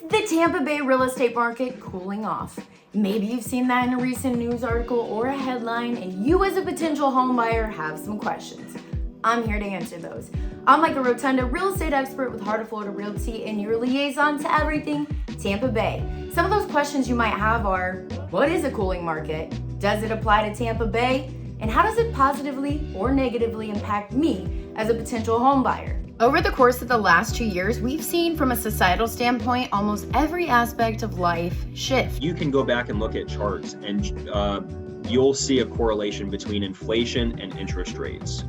The Tampa Bay real estate market cooling off. Maybe you've seen that in a recent news article or a headline, and you as a potential home buyer have some questions. I'm here to answer those. I'm Micah Rotunda, real estate expert with Heart of Florida Realty and your liaison to everything Tampa Bay. Some of those questions you might have are, what is a cooling market? Does it apply to Tampa Bay? And how does it positively or negatively impact me as a potential home buyer? Over the course of the last 2 years, we've seen from a societal standpoint, almost every aspect of life shift. You can go back and look at charts and you'll see a correlation between inflation and interest rates.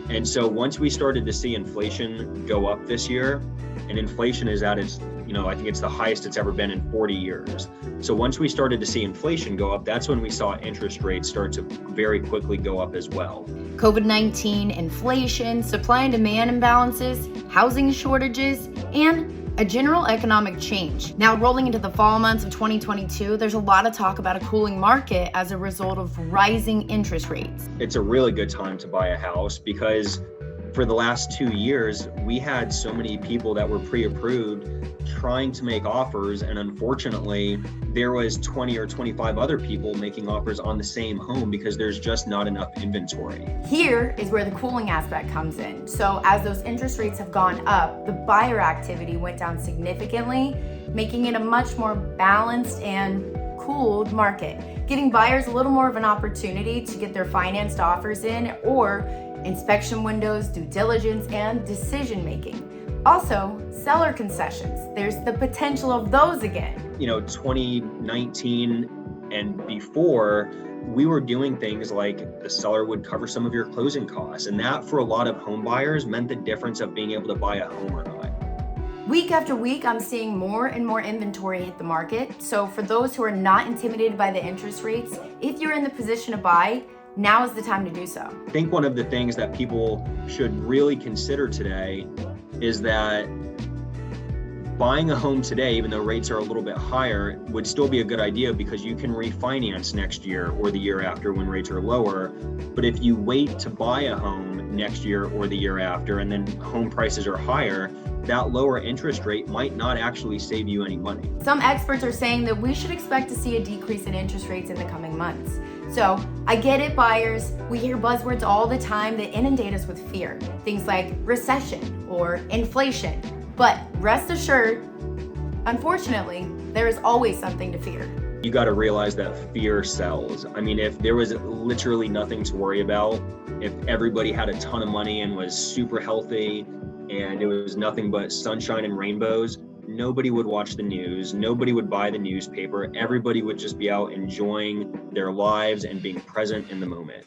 And so once we started to see inflation go up this year, and inflation is at its, I think it's the highest it's ever been in 40 years. So once we started to see inflation go up, that's when we saw interest rates start to very quickly go up as well. COVID-19, inflation, supply and demand imbalances, housing shortages, and a general economic change. Now, rolling into the fall months of 2022, there's a lot of talk about a cooling market as a result of rising interest rates. It's a really good time to buy a house because for the last 2 years, we had so many people that were pre-approved trying to make offers, and unfortunately, there was 20 or 25 other people making offers on the same home because there's just not enough inventory. Here is where the cooling aspect comes in. So as those interest rates have gone up, the buyer activity went down significantly, making it a much more balanced and cooled market, giving buyers a little more of an opportunity to get their financed offers in, or inspection windows, due diligence, and decision making. Also, seller concessions. There's the potential of those again. 2019 and before, we were doing things like the seller would cover some of your closing costs. And that for a lot of home buyers meant the difference of being able to buy a home or not. Week after week, I'm seeing more and more inventory hit the market. So for those who are not intimidated by the interest rates, if you're in the position to buy, now is the time to do so. I think one of the things that people should really consider today is that buying a home today, even though rates are a little bit higher, would still be a good idea because you can refinance next year or the year after when rates are lower. But if you wait to buy a home next year or the year after and then home prices are higher, that lower interest rate might not actually save you any money. Some experts are saying that we should expect to see a decrease in interest rates in the coming months. So I get it, buyers. We hear buzzwords all the time that inundate us with fear. Things like recession or inflation. But rest assured, unfortunately, there is always something to fear. You got to realize that fear sells. I mean, if there was literally nothing to worry about, if everybody had a ton of money and was super healthy and it was nothing but sunshine and rainbows, nobody would watch the news, nobody would buy the newspaper, everybody would just be out enjoying their lives and being present in the moment.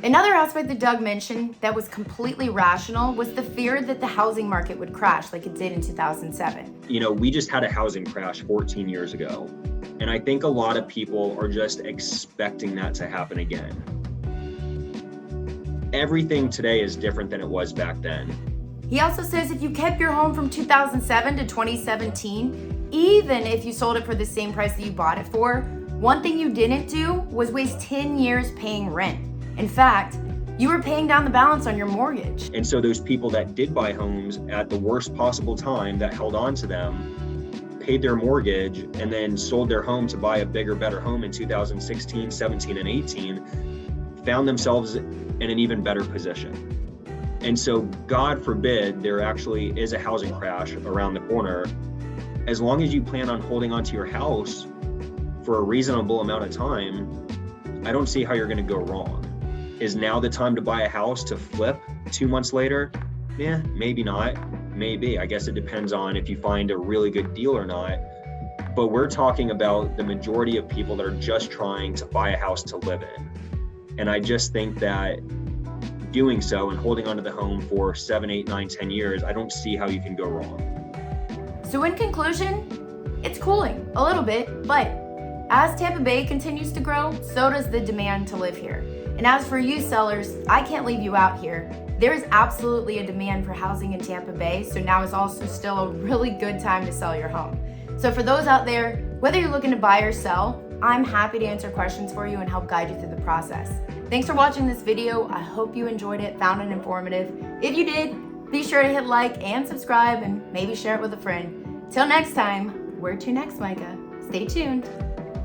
Another aspect that Doug mentioned that was completely rational was the fear that the housing market would crash like it did in 2007. We just had a housing crash 14 years ago, and I think a lot of people are just expecting that to happen again. Everything today is different than it was back then. He also says if you kept your home from 2007 to 2017, even if you sold it for the same price that you bought it for, one thing you didn't do was waste 10 years paying rent. In fact, you were paying down the balance on your mortgage. And so those people that did buy homes at the worst possible time that held on to them, paid their mortgage, and then sold their home to buy a bigger, better home in 2016, 17, and 18, found themselves in an even better position. And so God forbid there actually is a housing crash around the corner. As long as you plan on holding onto your house for a reasonable amount of time, I don't see how you're going to go wrong. Is now the time to buy a house to flip 2 months later? Yeah, maybe not. Maybe. I guess it depends on if you find a really good deal or not. But we're talking about the majority of people that are just trying to buy a house to live in. And I just think that doing so and holding onto the home for 7, 8, 9, 10 years, I don't see how you can go wrong. So in conclusion, it's cooling a little bit, but as Tampa Bay continues to grow, so does the demand to live here. And as for you sellers, I can't leave you out here. There is absolutely a demand for housing in Tampa Bay, so now is also still a really good time to sell your home. So for those out there, whether you're looking to buy or sell, I'm happy to answer questions for you and help guide you through the process. Thanks for watching this video. I hope you enjoyed it, found it informative. If you did, be sure to hit like and subscribe and maybe share it with a friend. Till next time, Where to next, Micah? Stay tuned.